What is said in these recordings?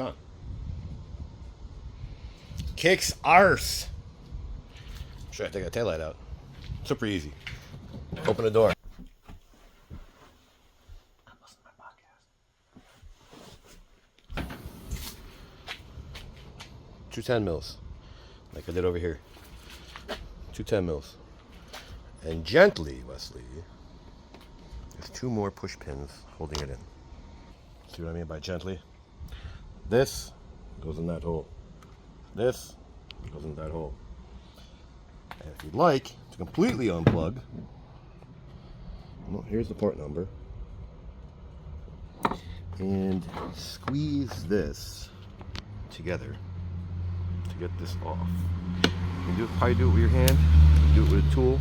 Nissan. Kicks arse. Should I take that taillight out? Super easy. Open the door. Listen to my podcast. 210 mils, like I did over here. 210 mils. And gently, Wesley, there's 2 more push pins holding it in. See what I mean by gently? This goes in that hole. This goes in that hole. And if you'd like to completely unplug, well, here's the part number. And squeeze this together to get this off. You can probably do it with your hand. You can do it with a tool.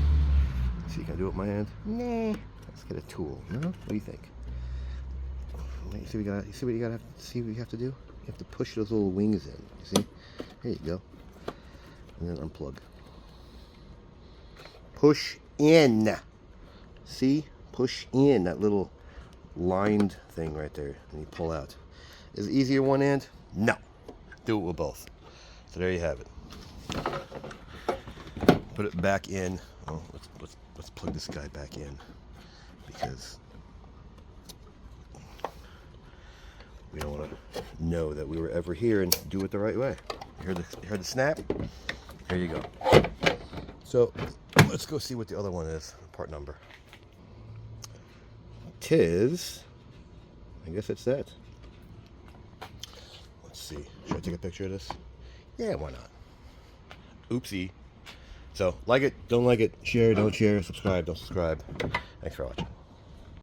See, can I do it with my hand? Nah. Let's get a tool. No? What do you think? You see what you gotta see what you have to do? You have to push those little wings in. You see? There you go. And then unplug. Push in. See? Push in that little lined thing right there. And you pull out. Is it easier one end? No. Do it with both. So there you have it. Put it back in. Oh, let's plug this guy back in, because we don't want to know that we were ever here and do it the right way. You heard the snap? Here you go. So let's go see what the other one is. Part number. Tis. I guess it's that. Let's see. Should I take a picture of this? Yeah, why not? Oopsie. So, like it, don't like it, share, don't share, subscribe, don't subscribe. Thanks for watching.